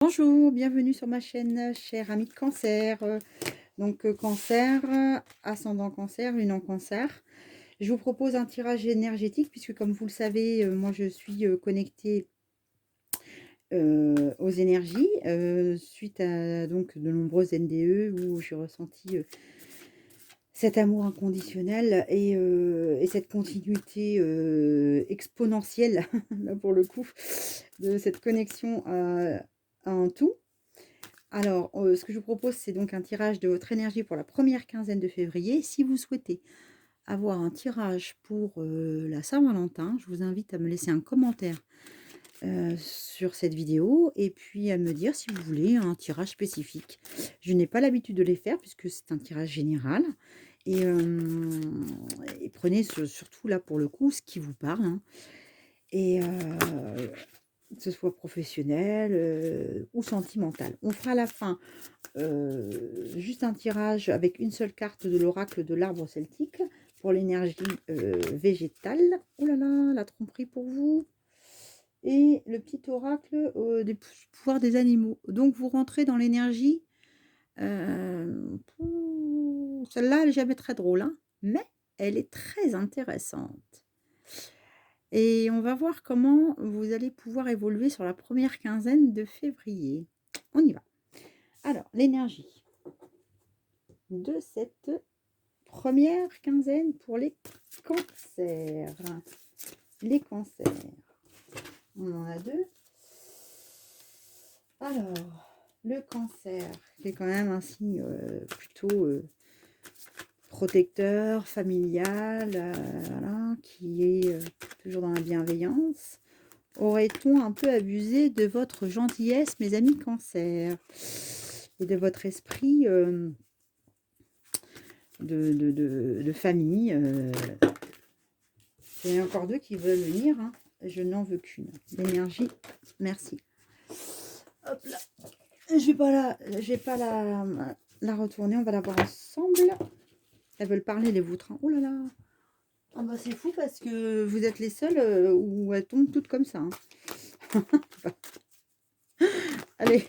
Bonjour, bienvenue sur ma chaîne, chère amie de cancer. Cancer, ascendant cancer, lune en cancer. Je vous propose un tirage énergétique puisque comme vous le savez, moi je suis connectée aux énergies suite à donc de nombreuses NDE où j'ai ressenti cet amour inconditionnel et cette continuité exponentielle, là pour le coup, de cette connexion à un tout. Alors, ce que je vous propose, c'est donc un tirage de votre énergie pour la première quinzaine de février. Si vous souhaitez avoir un tirage pour la Saint-Valentin, je vous invite à me laisser un commentaire sur cette vidéo et puis à me dire si vous voulez un tirage spécifique. Je n'ai pas l'habitude de les faire puisque c'est un tirage général. Et, et prenez surtout là pour le coup ce qui vous parle, hein. Et que ce soit professionnel ou sentimental. On fera à la fin juste un tirage avec une seule carte de l'oracle de l'arbre celtique pour l'énergie végétale. Oh là là, la tromperie pour vous. Et le petit oracle des pouvoirs des animaux. Donc vous rentrez dans l'énergie. Celle-là, elle n'est jamais très drôle, hein, mais elle est très intéressante. Et on va voir comment vous allez pouvoir évoluer sur la première quinzaine de février. On y va. Alors, l'énergie de cette première quinzaine pour les cancers. Les cancers. On en a deux. Alors, le cancer, qui est quand même un signe plutôt protecteur, familial, voilà, qui est toujours dans la bienveillance. Aurait-on un peu abusé de votre gentillesse, mes amis cancer, et de votre esprit de famille Il y en a encore deux qui veulent venir, hein. Je n'en veux qu'une. L'énergie, merci. Hop là. Je vais pas la retourner, on va la voir ensemble. Elles veulent parler, les vôtres, hein. Oh là là. Ah bah c'est fou parce que vous êtes les seules où elles tombent toutes comme ça, hein. Allez.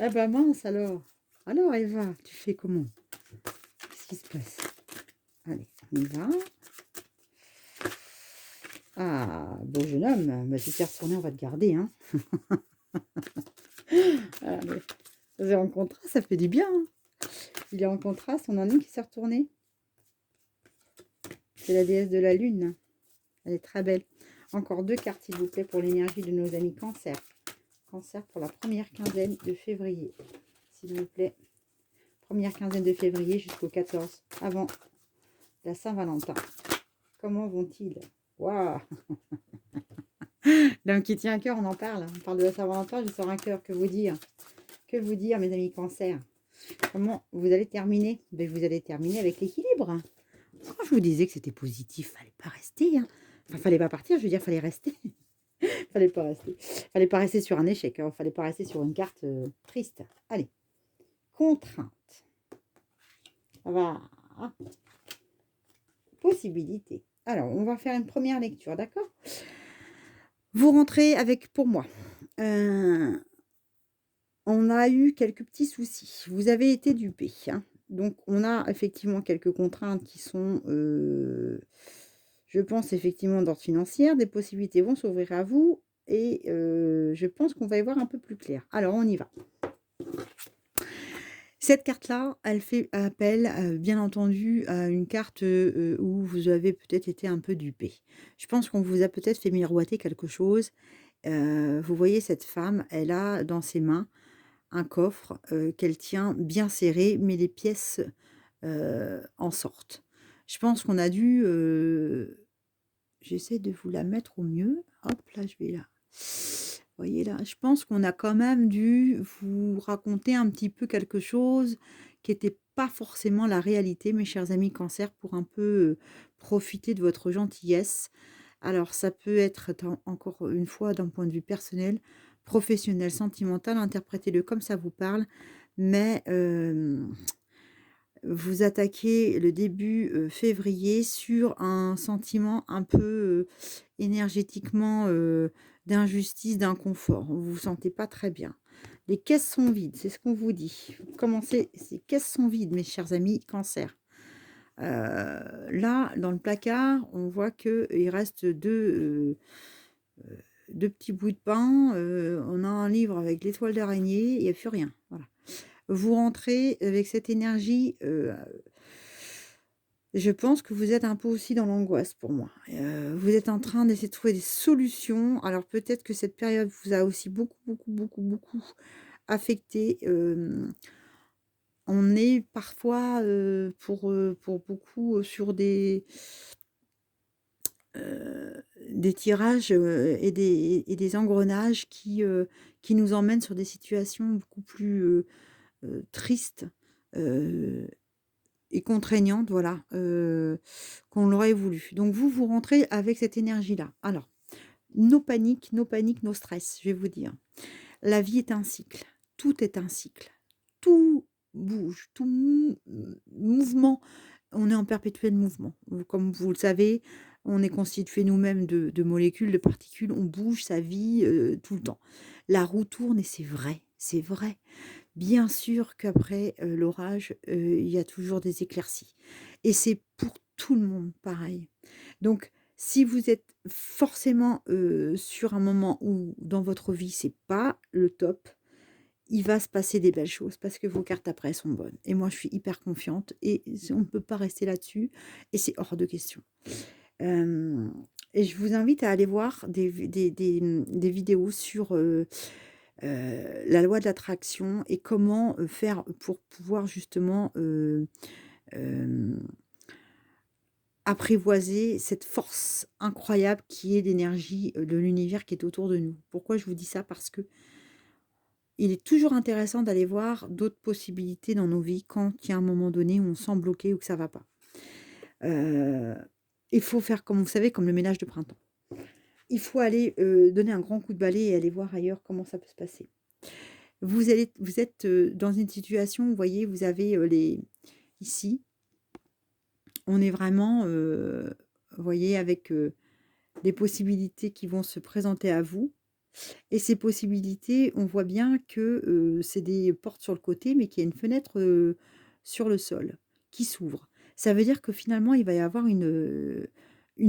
Ah bah mince alors. Alors Eva, tu fais comment? Qu'est-ce qui se passe? Allez, on y va. Ah, beau jeune homme. Bah, si t'es retourné, on va te garder, hein. Allez. Vous êtes en contraste, ça fait du bien, hein. Il est en contraste, on en a une qui s'est retournée. C'est la déesse de la lune. Elle est très belle. Encore deux cartes, s'il vous plaît, pour l'énergie de nos amis cancer. Cancer pour la première quinzaine de février. S'il vous plaît. Première quinzaine de février jusqu'au 14, avant la Saint-Valentin. Comment vont-ils? Waouh. L'homme qui tient un cœur, on en parle. On parle de la Saint-Valentin, je sors un cœur. Que vous dire? Que vous dire, mes amis cancer? Comment vous allez terminer? Ben, vous allez terminer avec l'équilibre. Quand je vous disais que c'était positif, fallait pas rester, hein. Enfin, fallait pas partir, je veux dire, fallait rester. Fallait pas rester. Fallait pas rester sur un échec, hein. Fallait pas rester sur une carte triste. Allez. Contrainte. Ça va. Possibilité. Alors, on va faire une première lecture, d'accord? Vous rentrez avec, pour moi, on a eu quelques petits soucis. Vous avez été dupé, hein. Donc, on a effectivement quelques contraintes qui sont, je pense, effectivement d'ordre financier. Des possibilités vont s'ouvrir à vous et je pense qu'on va y voir un peu plus clair. Alors, on y va. Cette carte-là, elle fait appel, bien entendu, à une carte où vous avez peut-être été un peu dupé. Je pense qu'on vous a peut-être fait miroiter quelque chose. Vous voyez cette femme, elle a dans ses mains un coffre qu'elle tient bien serré, mais les pièces en sortent. Je pense qu'on a dû. J'essaie de vous la mettre au mieux. Hop, là, je vais là. Voyez là, je pense qu'on a quand même dû vous raconter un petit peu quelque chose qui n'était pas forcément la réalité, mes chers amis cancer, pour un peu profiter de votre gentillesse. Alors, ça peut être, encore une fois, d'un point de vue personnel, professionnel, sentimental, interprétez-le comme ça vous parle, mais vous attaquez le début février sur un sentiment un peu énergétiquement d'injustice, d'inconfort. Vous vous sentez pas très bien. Les caisses sont vides, c'est ce qu'on vous dit. Commencez, ces caisses sont vides, mes chers amis, cancer. Là, dans le placard, on voit qu'il reste deux petits bouts de pain. On a un livre avec l'étoile d'araignée, il n'y a plus rien. Voilà. Vous rentrez avec cette énergie. Je pense que vous êtes un peu aussi dans l'angoisse pour moi. Vous êtes en train d'essayer de trouver des solutions. Alors peut-être que cette période vous a aussi beaucoup affecté. On est parfois, pour beaucoup, sur des tirages, et des engrenages qui nous emmènent sur des situations beaucoup plus, tristes, heu et contraignantes, voilà, qu'on l'aurait voulu. Donc vous, vous rentrez avec cette énergie-là. Alors, no panique, no stress, je vais vous dire. La vie est un cycle, tout est un cycle. Tout bouge, tout mouvement, on est en perpétuel mouvement. Comme vous le savez, on est constitué nous-mêmes de molécules, de particules, on bouge sa vie, tout le temps. La roue tourne et c'est vrai, c'est vrai. Bien sûr qu'après, l'orage, il y a toujours des éclaircies et c'est pour tout le monde pareil. Donc si vous êtes forcément, sur un moment où dans votre vie c'est pas le top, il va se passer des belles choses parce que vos cartes après sont bonnes et moi je suis hyper confiante et on ne peut pas rester là-dessus et c'est hors de question. Hem et je vous invite à aller voir des vidéos sur, la loi de l'attraction et comment, faire pour pouvoir justement, hem, apprivoiser cette force incroyable qui est l'énergie, de l'univers qui est autour de nous. Pourquoi je vous dis ça? Parce que il est toujours intéressant d'aller voir d'autres possibilités dans nos vies quand il y a un moment donné où on se sent bloqué ou que ça va pas. Heu, il faut faire comme vous savez, comme le ménage de printemps. Il faut aller, donner un grand coup de balai et aller voir ailleurs comment ça peut se passer. Vous êtes, dans une situation où vous voyez, vous avez, les ici, on est vraiment, vous voyez avec, des possibilités qui vont se présenter à vous et ces possibilités, on voit bien que, c'est des portes sur le côté, mais qu'il y a une fenêtre, sur le sol qui s'ouvre. Ça veut dire que finalement, il va y avoir une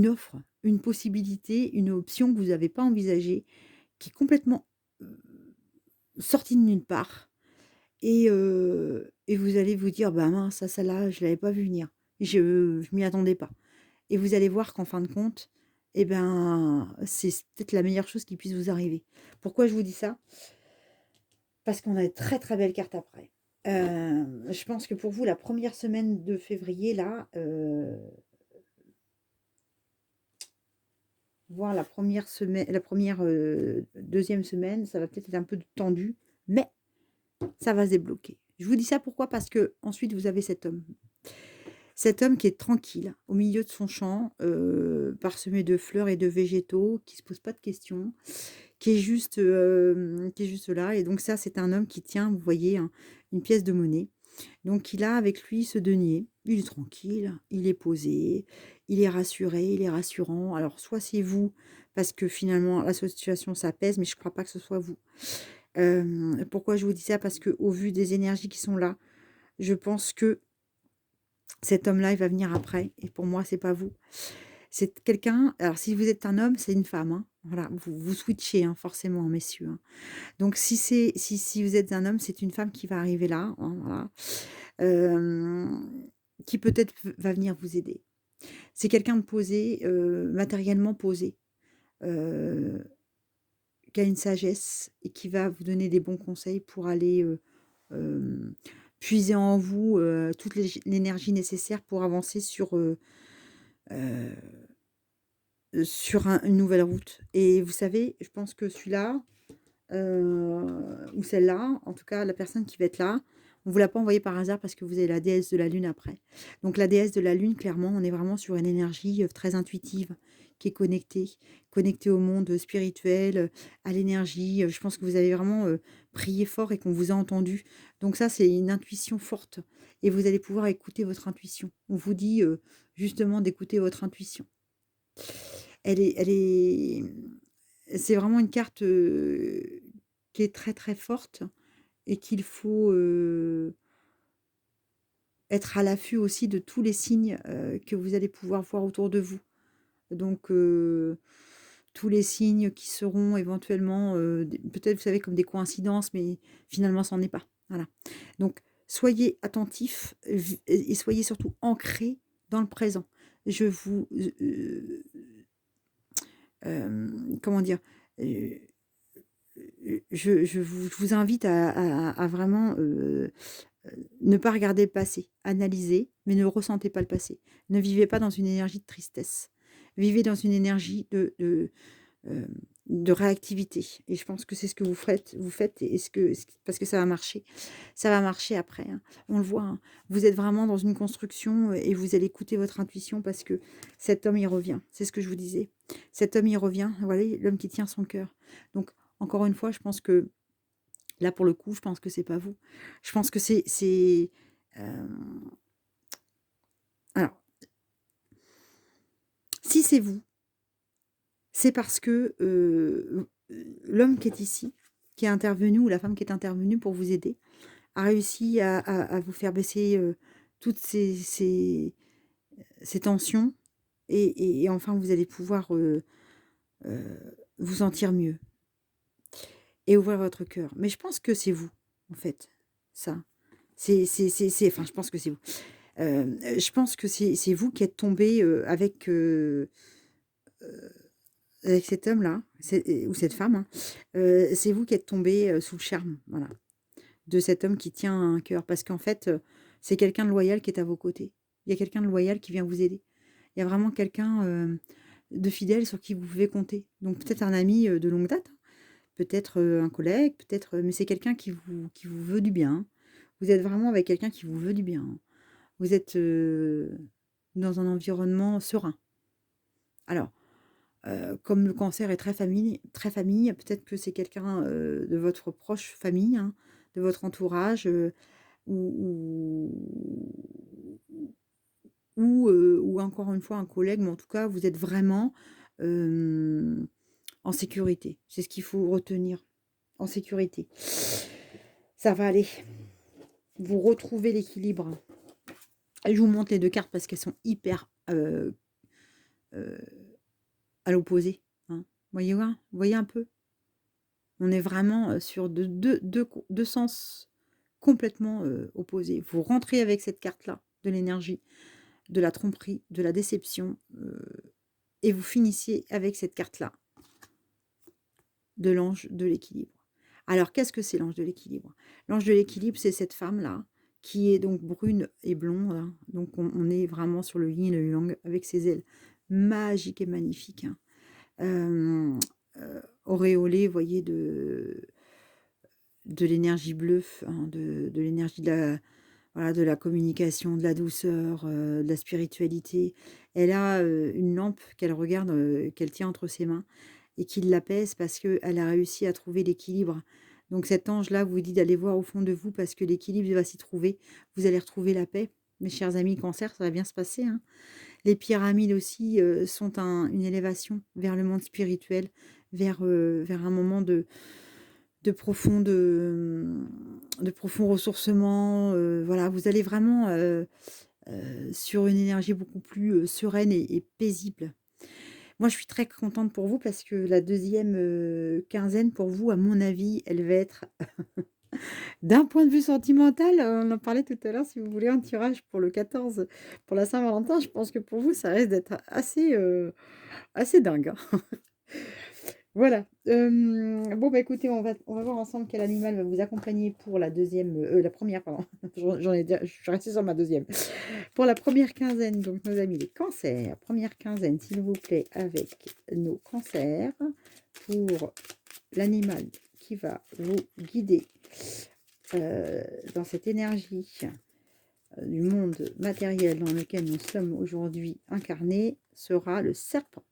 offre, une possibilité, une option que vous n'avez pas envisagée, qui est complètement, heu, sortie de nulle part et vous allez vous dire: «Bah mince, ça celle-là, je l'avais pas vu venir. Je m'y attendais pas» et vous allez voir qu'en fin de compte, et ben, c'est peut-être la meilleure chose qui puisse vous arriver. Pourquoi je vous dis ça? Parce qu'on a de très, très belles cartes après. Je pense que pour vous, la première semaine de février là, voire la première semaine, la première re 2 semaine, ça va peut-être être un peu tendu, mais ça va se débloquer. Je vous dis ça pourquoi? Parce que ensuite vous avez cet homme. Cet homme qui est tranquille, au milieu de son champ, parsemé de fleurs et de végétaux, qui se pose pas de questions, qui est juste là et donc ça, c'est un homme qui tient, vous voyez, une pièce de monnaie. Donc il a avec lui ce denier, il est tranquille, il est posé, il est rassuré, il est rassurant. Alors soit c'est vous, parce que finalement la situation s'apaise, mais je ne crois pas que ce soit vous. Pourquoi je vous dis ça? Parce que au vu des énergies qui sont là, je pense que cet homme-là, il va venir après et pour moi, c'est pas vous. C'est quelqu'un alors si vous êtes un homme, c'est une femme, hein. Voilà, vous switchez, hein, forcément, messieurs, hein. Donc si vous êtes un homme, c'est une femme qui va arriver là, hein, voilà, qui peut-être va venir vous aider. C'est quelqu'un de posé, matériellement posé, heu, qui a une sagesse et qui va vous donner des bons conseils pour aller, hem, puiser en vous, toute l'énergie nécessaire pour avancer heu sur une nouvelle route et vous savez, je pense que celui-là, ou celle-là, en tout cas la personne qui va être là, on vous l'a pas envoyé par hasard parce que vous avez la déesse de la lune après. Donc la déesse de la lune, clairement, on est vraiment sur une énergie, très intuitive, qui est connectée au monde, spirituel, à l'énergie, je pense que vous avez vraiment, prié fort et qu'on vous a entendu. Donc ça, c'est une intuition forte et vous allez pouvoir écouter votre intuition. On vous dit, justement d'écouter votre intuition. Elle est c'est vraiment une carte, qui est très, très forte et qu'il faut être à l'affût aussi de tous les signes que vous allez pouvoir voir autour de vous. Donc, tous les signes qui seront éventuellement, peut-être, vous savez, comme des coïncidences, mais finalement, ça n'en est pas. Voilà. Donc, soyez attentifs et soyez surtout ancrés dans le présent. Je vous, comment dire, je vous invite à vraiment ne pas regarder le passé, analyser, mais ne ressentez pas le passé. Ne vivez pas dans une énergie de tristesse. Vivez dans une énergie euh, de réactivité. Et je pense que c'est ce que vous faites et parce que ça va marcher. Ça va marcher après, hein. On le voit, hein. Vous êtes vraiment dans une construction et vous allez écouter votre intuition parce que cet homme, il revient. C'est ce que je vous disais. Cet homme, il revient. Voilà, l'homme qui tient son cœur. Donc, encore une fois, je pense que là, pour le coup, je pense que c'est pas vous. Je pense que euh, alors, si c'est vous, c'est parce que l'homme qui est ici, qui est intervenu, ou la femme qui est intervenue pour vous aider, a réussi à vous faire baisser toutes ces tensions, et enfin, vous allez pouvoir euh, vous sentir mieux et ouvrir votre cœur. Mais je pense que c'est vous, en fait, ça. Enfin, je pense que c'est vous. Je pense que c'est vous qui êtes tombé avec cet homme-là, ou cette femme, hein. C'est vous qui êtes tombé sous le charme, voilà, de cet homme qui tient un cœur. Parce qu'en fait, c'est quelqu'un de loyal qui est à vos côtés. Il y a quelqu'un de loyal qui vient vous aider. Il y a vraiment quelqu'un de fidèle sur qui vous pouvez compter. Donc peut-être un ami de longue date, hein, peut-être un collègue, peut-être, mais c'est quelqu'un qui vous veut du bien, hein. Vous êtes vraiment avec quelqu'un qui vous veut du bien, hein. Vous êtes dans un environnement serein. Alors, comme le cancer est très famille, peut-être que c'est quelqu'un de votre proche famille, hein, de votre entourage, ou, ou encore une fois un collègue, mais en tout cas, vous êtes vraiment euh, en sécurité. C'est ce qu'il faut retenir. En sécurité. Ça va aller. Vous retrouvez l'équilibre. Je vous montre les deux cartes parce qu'elles sont hyper euh, à l'opposé, hein. Voyez, hein, voyez un peu. On est vraiment sur deux sens complètement opposés. Vous rentrez avec cette carte-là, de l'énergie, de la tromperie, de la déception, et vous finissiez avec cette carte-là, de l'ange de l'équilibre. Alors, qu'est-ce que c'est l'ange de l'équilibre? L'ange de l'équilibre, c'est cette femme-là, qui est donc brune et blonde, hein. Donc, on est vraiment sur le yin et le yang, avec ses ailes magiques et magnifiques, hein. Auréolée, vous voyez, de l'énergie bleue, hein, de l'énergie voilà, de la communication, de la douceur, de la spiritualité. Elle a une lampe qu'elle regarde, qu'elle tient entre ses mains et qui l'apaise parce qu'elle a réussi à trouver l'équilibre. Donc cet ange-là vous dit d'aller voir au fond de vous parce que l'équilibre va s'y trouver. Vous allez retrouver la paix. Mes chers amis cancer, ça va bien se passer, hein. Les pyramides aussi sont une élévation vers le monde spirituel, vers un moment de profond, de profond ressourcement. Voilà, vous allez vraiment sur une énergie beaucoup plus sereine et paisible. Moi, je suis très contente pour vous parce que la deuxième quinzaine, pour vous, à mon avis, elle va être, d'un point de vue sentimental, on en parlait tout à l'heure, si vous voulez un tirage pour le 14, pour la Saint-Valentin, je pense que pour vous, ça risque d'être assez dingue, hein. Voilà. Bon, bah écoutez, on va voir ensemble quel animal va vous accompagner pour la première, pardon. Je suis restée sur ma deuxième. Pour la première quinzaine, donc nos amis les cancers. Première quinzaine, s'il vous plaît, avec nos cancers, pour l'animal qui va vous guider dans cette énergie du monde matériel dans lequel nous sommes aujourd'hui incarnés, sera le serpent.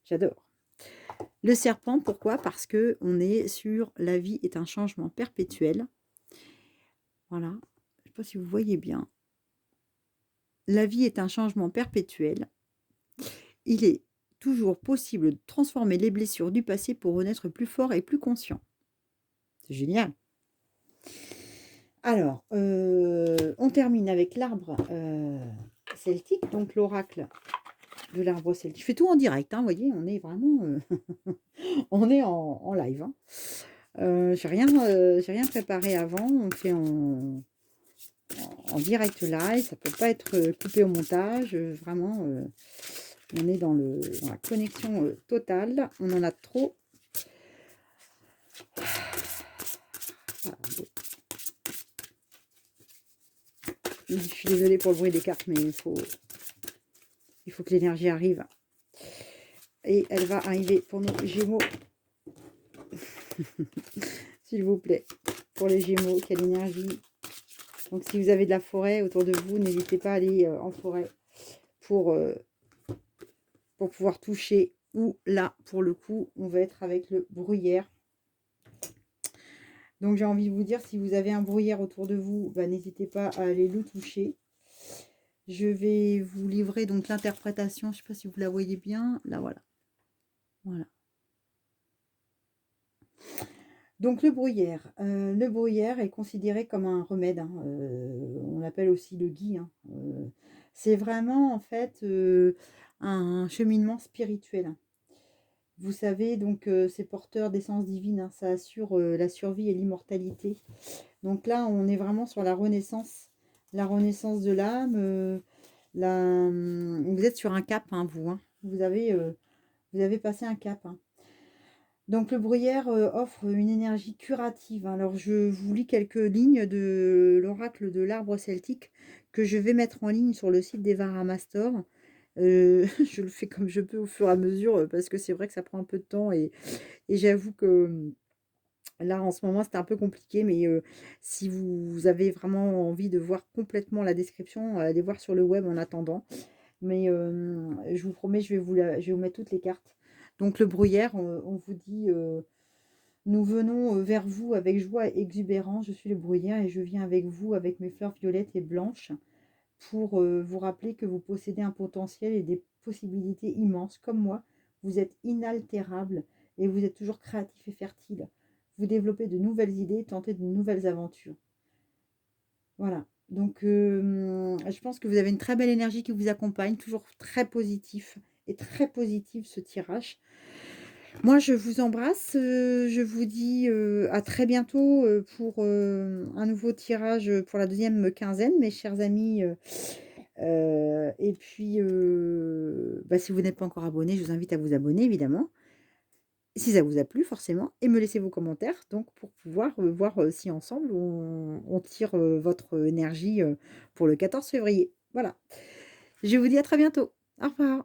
J'adore. Le serpent, pourquoi? Parce que on est sur la vie est un changement perpétuel. Voilà. Je ne sais pas si vous voyez bien. La vie est un changement perpétuel. Il est toujours possible de transformer les blessures du passé pour renaître plus fort et plus conscient. C'est génial. Alors, on termine avec l'arbre celtique, donc l'oracle de l'arbre celtique. Je fais tout en direct, hein, vous voyez, on est vraiment on est en live. Hein. J'ai rien préparé avant, on fait en direct live, ça peut pas être coupé au montage, vraiment, on est dans la connexion totale, on en a trop. Voilà. Je suis désolée pour le bruit des cartes, mais il faut que l'énergie arrive. Et elle va arriver pour nos Gémeaux. S'il vous plaît. Pour les Gémeaux, quelle énergie. Donc si vous avez de la forêt autour de vous, n'hésitez pas à aller en forêt pour pouvoir toucher. Ou là, pour le coup, on va être avec le bruyère. Donc j'ai envie de vous dire, si vous avez un bruyère autour de vous, bah, n'hésitez pas à aller le toucher. Je vais vous livrer donc l'interprétation. Je ne sais pas si vous la voyez bien. Là, voilà. Voilà. Donc le bruyère est considéré comme un remède. Hein, on l'appelle aussi le gui. Hein, c'est vraiment en fait un cheminement spirituel. Hein. Vous savez, donc c'est porteur d'essence divine. Hein, ça assure la survie et l'immortalité. Donc là, on est vraiment sur la renaissance de l'âme. Vous êtes sur un cap, hein, vous. Hein. Vous avez passé un cap. Hein. Donc le bruyère offre une énergie curative. Hein. Alors je vous lis quelques lignes de l'oracle de l'arbre celtique que je vais mettre en ligne sur le site d'Evara Mastor. Je le fais comme je peux au fur et à mesure parce que c'est vrai que ça prend un peu de temps et j'avoue que là en ce moment c'était un peu compliqué, mais si vous avez vraiment envie de voir complètement la description, allez voir sur le web en attendant. Mais je vous promets, je vais vous mettre toutes les cartes. Donc le bruyère, on vous dit nous venons vers vous avec joie et exubérance. Je suis le bruyère et je viens avec vous avec mes fleurs violettes et blanches pour vous rappeler que vous possédez un potentiel et des possibilités immenses. Comme moi, vous êtes inaltérable et vous êtes toujours créatif et fertile. Vous développez de nouvelles idées, tentez de nouvelles aventures. Voilà. Donc, je pense que vous avez une très belle énergie qui vous accompagne, toujours très positif et très positive ce tirage. Moi, je vous embrasse, je vous dis à très bientôt pour un nouveau tirage pour la deuxième quinzaine, mes chers amis. Et puis, bah, si vous n'êtes pas encore abonné, je vous invite à vous abonner, évidemment. Si ça vous a plu, forcément, et me laisser vos commentaires, donc pour pouvoir voir si ensemble on tire votre énergie pour le 14 février. Voilà. Je vous dis à très bientôt. Au revoir.